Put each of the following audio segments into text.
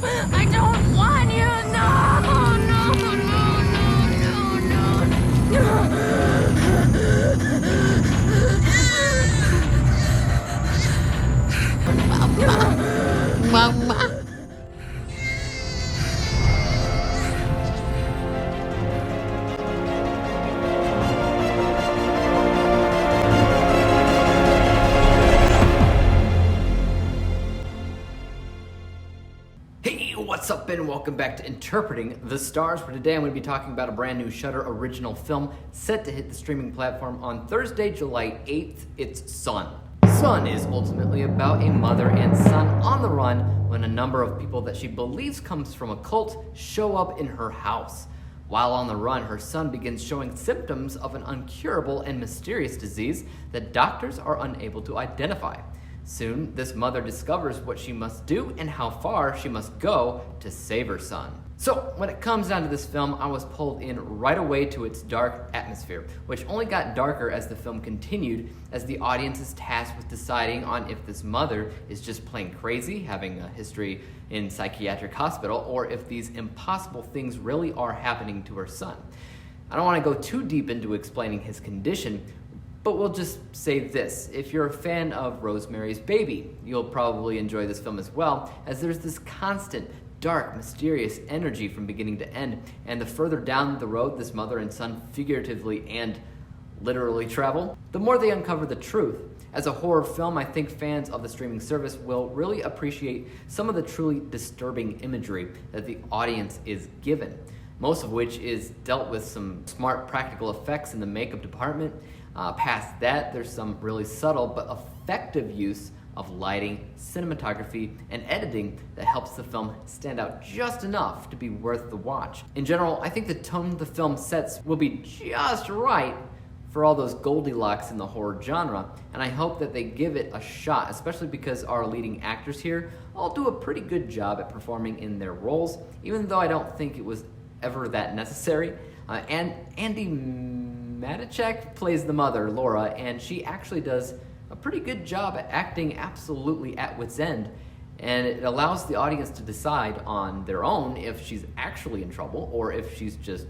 I don't want you. No. Mama. Hey, what's up and welcome back to Interpreting the Stars, where today I'm going to be talking about a brand new Shudder original film set to hit the streaming platform on Thursday, July 8th. It's Son. Son is ultimately about a mother and son on the run when a number of people that she believes comes from a cult show up in her house. While on the run, her son begins showing symptoms of an incurable and mysterious disease that doctors are unable to identify. Soon, this mother discovers what she must do and how far she must go to save her son. So, when it comes down to this film, I was pulled in right away to its dark atmosphere, which only got darker as the film continued, as the audience is tasked with deciding on if this mother is just plain crazy, having a history in psychiatric hospital, or if these impossible things really are happening to her son. I don't want to go too deep into explaining his condition, but we'll just say this: if you're a fan of Rosemary's Baby, you'll probably enjoy this film as well, as there's this constant, dark, mysterious energy from beginning to end, and the further down the road this mother and son figuratively and literally travel, the more they uncover the truth. As a horror film, I think fans of the streaming service will really appreciate some of the truly disturbing imagery that the audience is given, most of which is dealt with some smart practical effects in the makeup department. Past that, there's some really subtle but effective use of lighting, cinematography, and editing that helps the film stand out just enough to be worth the watch. In general, I think the tone the film sets will be just right for all those Goldilocks in the horror genre, and I hope that they give it a shot, especially because our leading actors here all do a pretty good job at performing in their roles, even though I don't think it was ever that necessary. And Andy Matichak plays the mother, Laura, and she actually does a pretty good job at acting absolutely at wit's end, and it allows the audience to decide on their own if she's actually in trouble or if she's just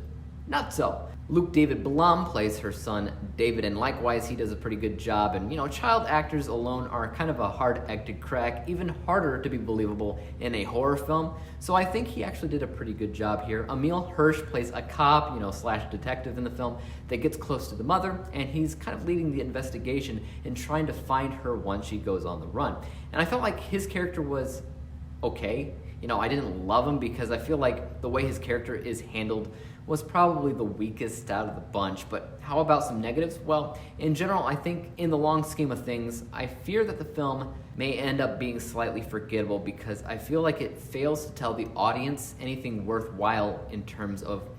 not so. Luke David Blum plays her son David, and likewise he does a pretty good job, and child actors alone are kind of a hard egg to crack, even harder to be believable in a horror film, so I think he actually did a pretty good job here. Emil Hirsch plays a cop, slash detective in the film that gets close to the mother, and he's kind of leading the investigation and trying to find her once she goes on the run. And I felt like his character was okay. I didn't love him because I feel like the way his character is handled was probably the weakest out of the bunch, but how about some negatives? Well, in general, I think in the long scheme of things, I fear that the film may end up being slightly forgettable because I feel like it fails to tell the audience anything worthwhile in terms of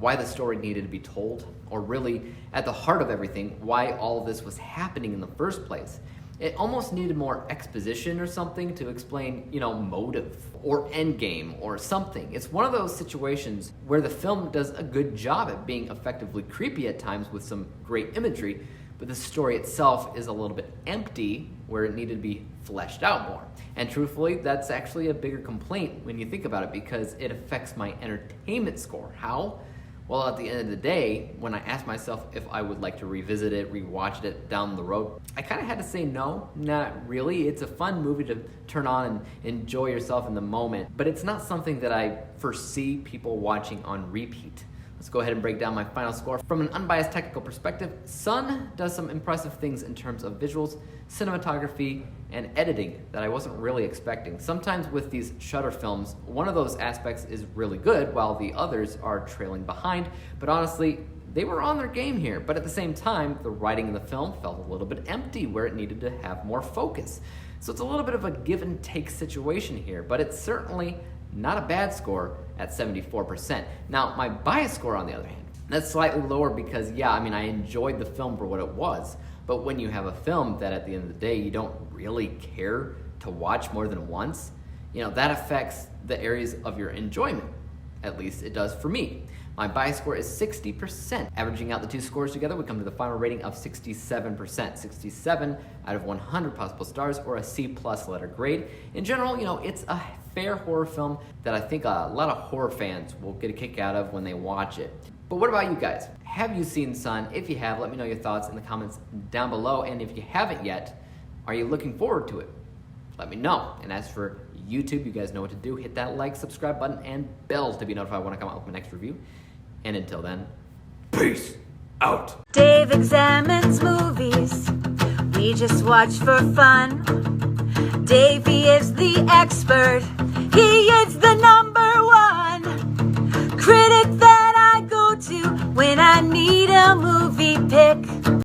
why the story needed to be told, or really, at the heart of everything, why all of this was happening in the first place. It almost needed more exposition or something to explain, motive or endgame or something. It's one of those situations where the film does a good job at being effectively creepy at times with some great imagery, but the story itself is a little bit empty where it needed to be fleshed out more. And truthfully, that's actually a bigger complaint when you think about it because it affects my entertainment score. How? Well, at the end of the day, when I asked myself if I would like to revisit it, rewatch it down the road, I kind of had to say no, not really. It's a fun movie to turn on and enjoy yourself in the moment, but it's not something that I foresee people watching on repeat. Let's go ahead and break down my final score. From an unbiased technical perspective, Son does some impressive things in terms of visuals, cinematography, and editing that I wasn't really expecting. Sometimes with these Shudder films, one of those aspects is really good while the others are trailing behind, but honestly, they were on their game here. But at the same time, the writing in the film felt a little bit empty where it needed to have more focus. So it's a little bit of a give and take situation here, but it's certainly not a bad score at 74%. Now, my bias score, on the other hand, that's slightly lower because, I enjoyed the film for what it was. But when you have a film that at the end of the day you don't really care to watch more than once, that affects the areas of your enjoyment. At least it does for me. My bias score is 60%. Averaging out the two scores together, we come to the final rating of 67%. 67 out of 100 possible stars, or a C+ letter grade. In general, it's a fair horror film that I think a lot of horror fans will get a kick out of when they watch it. But what about you guys? Have you seen Son? If you have, let me know your thoughts in the comments down below. And if you haven't yet, are you looking forward to it? Let me know. And as for YouTube, you guys know what to do. Hit that like, subscribe button, and bell to be notified when I come out with my next review. And until then, peace out. Dave examines movies we just watch for fun. Davey is the expert. He is the #1 critic that I go to when I need a movie pick.